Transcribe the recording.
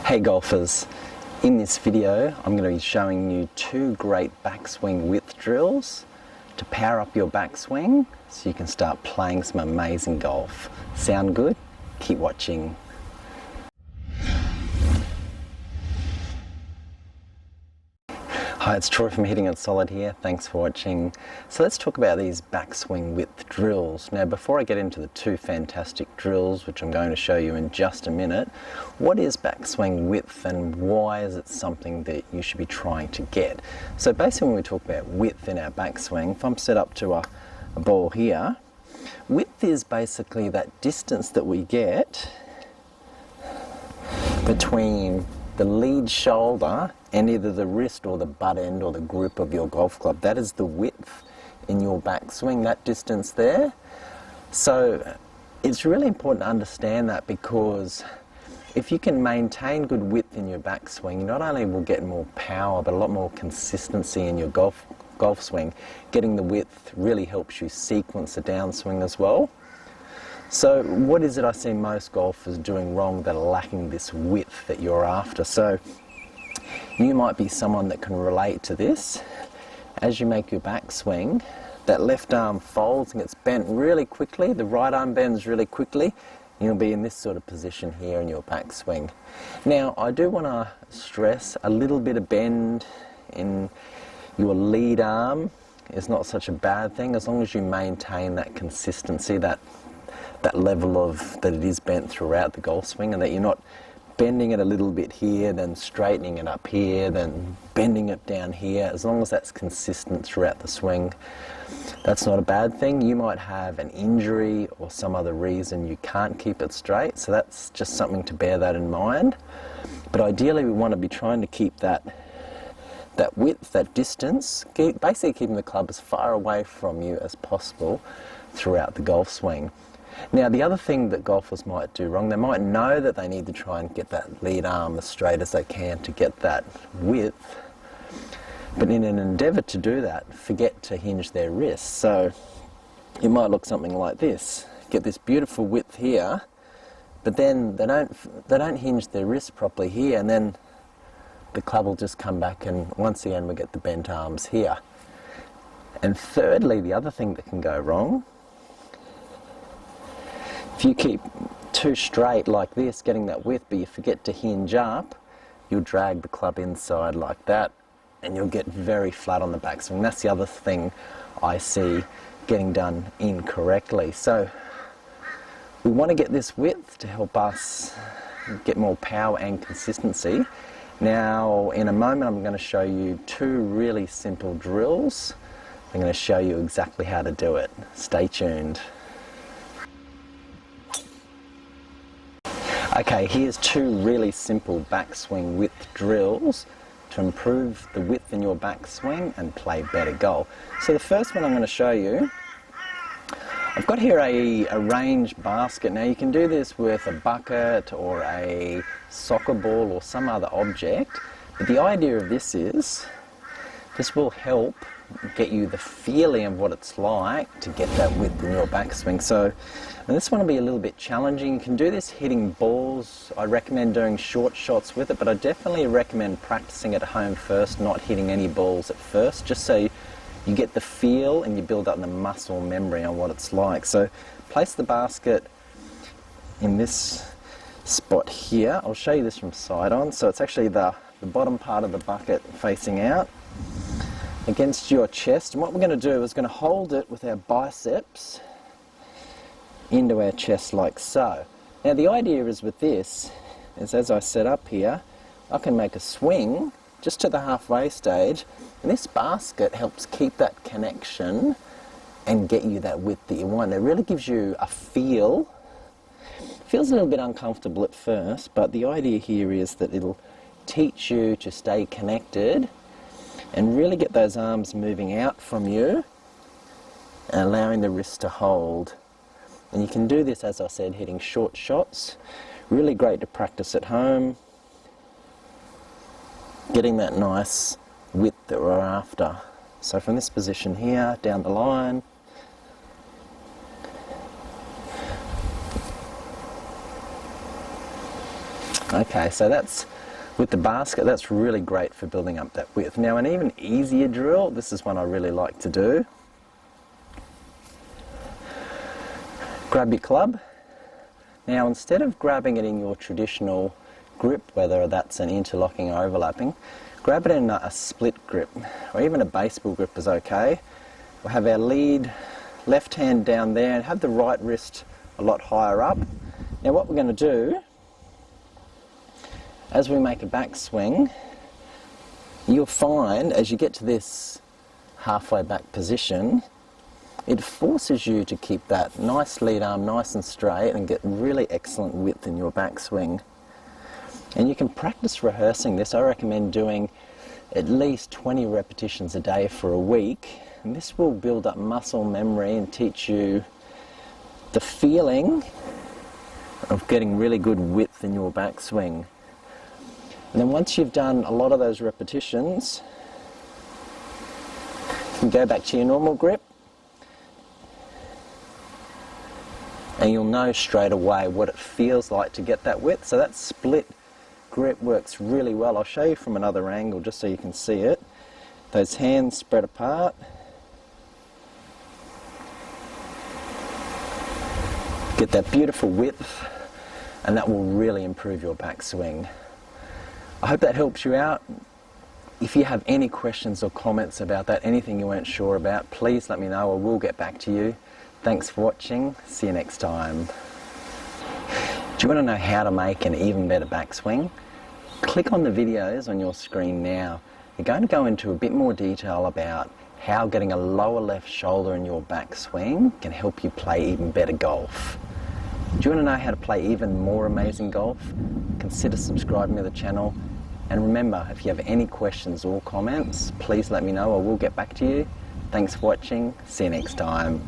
Hey golfers, in this video I'm going to be showing you two great backswing width drills to power up your backswing so you can start playing some amazing golf. Sound good? Keep watching. Hi, it's Troy from Hitting It Solid here. Thanks for watching. So let's talk about these backswing width drills. Now before I get into the two fantastic drills, which I'm going to show you in just a minute, what is backswing width and why is it something that you should be trying to get? So basically when we talk about width in our backswing, if I'm set up to a ball here, width is basically that distance that we get between the lead shoulder and either the wrist or the butt end or the grip of your golf club. That is the width in your backswing, that distance there. So it's really important to understand that, because if you can maintain good width in your backswing, you not only will get more power but a lot more consistency in your golf swing. Getting the width really helps you sequence the downswing as well. So what is it I see most golfers doing wrong that are lacking this width that you're after? So you might be someone that can relate to this. As you make your backswing, that left arm folds and gets bent really quickly, the right arm bends really quickly, and you'll be in this sort of position here in your backswing. Now I do want to stress a little bit of bend in your lead arm is not such a bad thing, as long as you maintain that consistency, that level of that it is bent throughout the golf swing, and that you're not bending it a little bit here, then straightening it up here, then bending it down here. As long as that's consistent throughout the swing, that's not a bad thing. You might have an injury or some other reason you can't keep it straight, so that's just something to bear that in mind. But ideally we want to be trying to keep that width, that distance, basically keeping the club as far away from you as possible throughout the golf swing. Now the other thing that golfers might do wrong, they might know that they need to try and get that lead arm as straight as they can to get that width, but in an endeavour to do that, forget to hinge their wrists. So it might look something like this. Get this beautiful width here, but then they don't hinge their wrists properly here, and then the club will just come back, and once again we get the bent arms here. And thirdly, the other thing that can go wrong, if you keep too straight like this, getting that width, but you forget to hinge up, you'll drag the club inside like that, and you'll get very flat on the backswing. That's the other thing I see getting done incorrectly. So we want to get this width to help us get more power and consistency. Now in a moment I'm going to show you two really simple drills. I'm going to show you exactly how to do it. Stay tuned. Okay, here's two really simple backswing width drills to improve the width in your backswing and play better golf. So the first one I'm going to show you, I've got here a range basket. Now you can do this with a bucket or a soccer ball or some other object, but the idea of this is, this will help get you the feeling of what it's like to get that width in your backswing. So, and this one will be a little bit challenging. You can do this hitting balls. I recommend doing short shots with it, but I definitely recommend practicing at home first, not hitting any balls at first, just so you get the feel and you build up the muscle memory on what it's like. So place the basket in this spot here. I'll show you this from side on. So it's actually the bottom part of the bucket facing out against your chest, and what we're going to do is going to hold it with our biceps into our chest like so. Now the idea is with this is, as I set up here, I can make a swing just to the halfway stage, and this basket helps keep that connection and get you that width that you want. It really gives you a feel. It feels a little bit uncomfortable at first, but the idea here is that it'll teach you to stay connected and really get those arms moving out from you and allowing the wrist to hold. And you can do this, as I said, hitting short shots. Really great to practice at home, getting that nice width that we're after. So from this position here, down the line, okay, so that's With the basket, that's really great for building up that width. Now an even easier drill, this is one I really like to do. Grab your club. Now instead of grabbing it in your traditional grip, whether that's an interlocking or overlapping, grab it in a split grip, or even a baseball grip is okay. We'll have our lead left hand down there and have the right wrist a lot higher up. Now what we're going to do, as we make a backswing, you'll find as you get to this halfway back position, it forces you to keep that nice lead arm nice and straight and get really excellent width in your backswing. And you can practice rehearsing this. I recommend doing at least 20 repetitions a day for a week, and this will build up muscle memory and teach you the feeling of getting really good width in your backswing. And then once you've done a lot of those repetitions, you can go back to your normal grip, and you'll know straight away what it feels like to get that width. So that split grip works really well. I'll show you from another angle just so you can see it. Those hands spread apart. Get that beautiful width, and that will really improve your backswing. I hope that helps you out. If you have any questions or comments about that, anything you weren't sure about, please let me know. I will get back to you. Thanks for watching. See you next time. Do you want to know how to make an even better backswing? Click on the videos on your screen now. We're going to go into a bit more detail about how getting a lower left shoulder in your backswing can help you play even better golf. Do you want to know how to play even more amazing golf? Consider subscribing to the channel. And remember, if you have any questions or comments, please let me know. I will get back to you. Thanks for watching. See you next time.